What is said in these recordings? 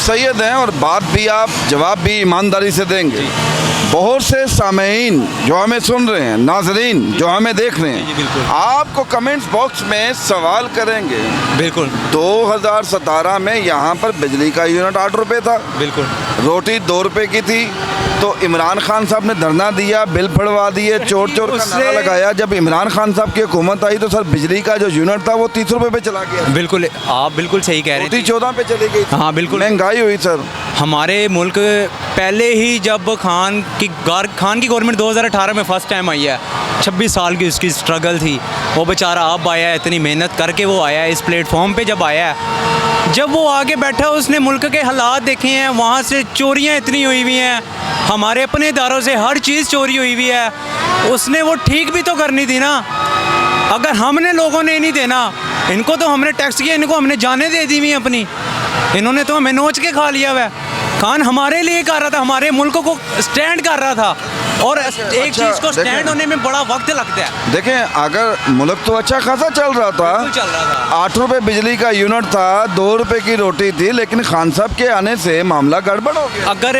सैयद हैं और बात भी आप जवाब भी ईमानदारी से देंगे। बहुत से सामेईन जो हमें सुन रहे हैं, नाजरीन जो हमें देख रहे जी, बिल्कुल। हैं, आपको कमेंट्स बॉक्स में सवाल करेंगे। बिल्कुल 2017 में यहाँ पर बिजली का यूनिट 8 रुपये था, बिल्कुल। रोटी 2 रुपये की थी। तो इमरान खान साहब ने धरना दिया, बिल फड़वा दिए, चोर चोर का नारा लगाया। जब इमरान खान साहब की हुकूमत आई तो सर बिजली का जो यूनिट था वो 30 रुपये पे चला गया। बिल्कुल, आप बिल्कुल सही कह रहे रोटी हैं। 14 पे चली गई। हाँ बिल्कुल, महंगाई हुई सर। हमारे मुल्क पहले ही जब खान की गवर्नमेंट 2018 में फर्स्ट टाइम आई है, 26 साल की उसकी स्ट्रगल थी। वो बेचारा अब आया है, इतनी मेहनत करके वो आया है इस प्लेटफॉर्म पे। जब आया है, जब वो आगे बैठा उसने मुल्क के हालात देखे हैं, वहाँ से चोरियाँ इतनी हुई हुई हैं, हमारे अपने इदारों से हर चीज़ चोरी हुई हुई है। उसने वो ठीक भी तो करनी थी ना। अगर हमने लोगों ने नहीं देना, इनको तो हमने टैक्स किया, इनको हमने जाने दे दी हुई अपनी, इन्होंने तो हमें नोच के खा लिया हुआ है। खान हमारे लिए कर रहा था, हमारे मुल्क को स्टैंड कर रहा था, और एक चीज़ को स्टैंड होने में बड़ा वक्त लगता है। देखें, अगर मुल्क तो अच्छा खासा चल रहा था, चल रहा था, 8 रुपये बिजली का यूनिट था, 2 रुपये की रोटी थी, लेकिन खान साहब के आने से मामला गड़बड़ हो गया। अगर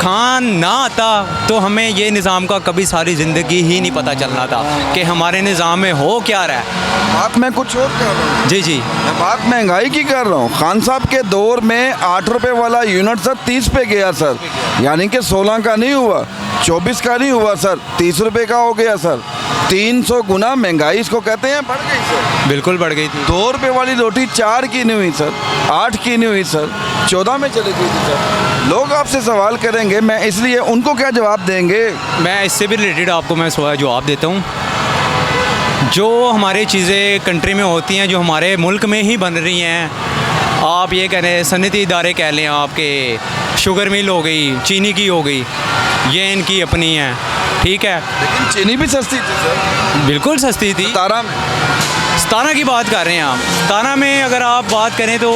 खान ना आता तो हमें ये निज़ाम का कभी सारी ज़िंदगी ही नहीं पता चलना था कि हमारे निज़ाम में हो क्या रहा है। बात मैं कुछ और कर रहा हूँ। जी जी, मैं बात महंगाई की कर रहा हूँ। खान साहब के दौर में 8 रुपये वाला यूनिट सर 30 पे गया सर, यानी कि 16 का नहीं हुआ, 24 का नहीं हुआ सर, 30 रुपये का हो गया सर। 300 गुना महंगाई इसको कहते हैं बढ़ गई सर। बिल्कुल बढ़ गई थी। 2 रुपये वाली रोटी 4 की नहीं हुई सर, 8 की नहीं हुई सर, 14 में चली गई थी सर। लोग आपसे सवाल करेंगे, मैं इसलिए उनको क्या जवाब देंगे? मैं इससे भी रिलेटेड आपको मैं जवाब देता हूँ। जो हमारी चीज़ें कंट्री में होती हैं, जो हमारे मुल्क में ही बन रही हैं, आप ये कह रहे हैं सनती इदारे कह लें, आपके शुगर मिल हो गई, चीनी की हो गई, ये इनकी अपनी है, ठीक है। लेकिन चीनी भी सस्ती थी सर, बिल्कुल सस्ती थी। 17 में। 17 की बात कर रहे हैं आप। 17 में अगर आप बात करें तो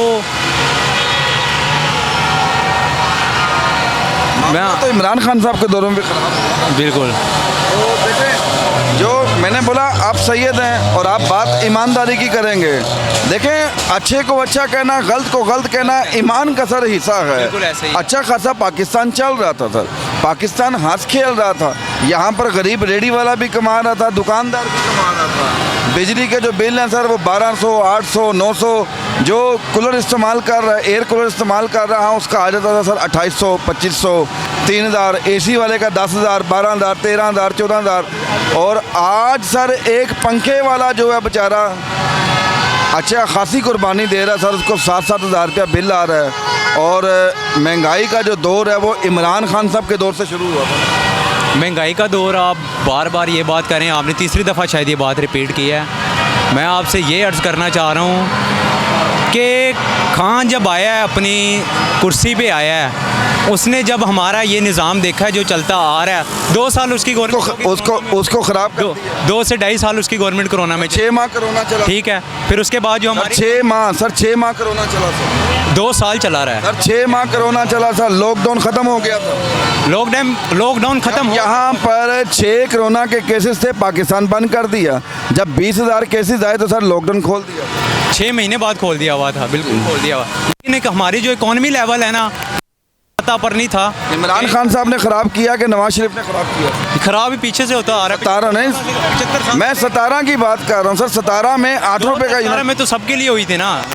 तो इमरान खान साहब के दौरों में भी खराब। बिल्कुल। तो देखें, जो मैंने बोला, आप सैयद हैं और आप बात ईमानदारी की करेंगे। देखें, अच्छे को अच्छा कहना, गलत को गलत कहना ईमान का सर हिस्सा बिल्कुल ऐसे है। ही। अच्छा खासा पाकिस्तान चल रहा था सर, पाकिस्तान हंस खेल रहा था। यहाँ पर गरीब रेडी वाला भी कमा रहा था, दुकानदार भी कमा रहा था। बिजली के जो बिल हैं सर वो 1200, 800, 900, जो कूलर इस्तेमाल कर रहा है, एयर कूलर इस्तेमाल कर रहा है, उसका आ जाता था सर 2800, 2500, 3000, एसी वाले का 10,000, 12,000, 13,000, 14,000। और आज सर एक पंखे वाला जो है बेचारा अच्छा खासी कुर्बानी दे रहा है सर, उसको 7-7 हज़ार रुपया बिल आ रहा है। और महंगाई का जो दौर है वो इमरान खान साहब के दौर से शुरू हुआ था। महंगाई का दौर, आप बार बार ये बात करें, आपने तीसरी दफ़ा शायद ये बात रिपीट की है। मैं आपसे ये अर्ज़ करना चाह रहा हूँ कि खान जब आया है, अपनी कुर्सी पे आया है, उसने जब हमारा ये निज़ाम देखा है जो चलता आ रहा है, 2 साल उसकी गवर्नमेंट उसको ख़राब कर दिया। 2 से 2.5 साल उसकी गवर्नमेंट कोरोना में 6 माह कोरोना चला, ठीक है। फिर उसके बाद जो हमारी 6 माह सर, 6 माह कोरोना चला सर, 2 साल चला रहा है सर, 6 माह कोरोना चला सर। लॉकडाउन ख़त्म हो गया था, लॉकडाउन ख़त्म हो। यहाँ पर 6 कोरोना के केसेस थे, पाकिस्तान बंद कर दिया। जब 20,000 केसेस आए तो सर लॉकडाउन खोल दिया। 6 महीने बाद खोल दिया हुआ था, बिल्कुल खोल दिया हुआ। लेकिन एक हमारी जो इकॉनमी लेवल है ना, पता पर नहीं था। इमरान खान साहब ने ख़राब किया कि नवाज शरीफ ने ख़राब किया? खराब ही पीछे से होता आ रहा है। 17 नहीं, मैं 17 की बात कर रहा हूँ सर। 17 में 8 रुपये का में तो सबके लिए हुई थी ना।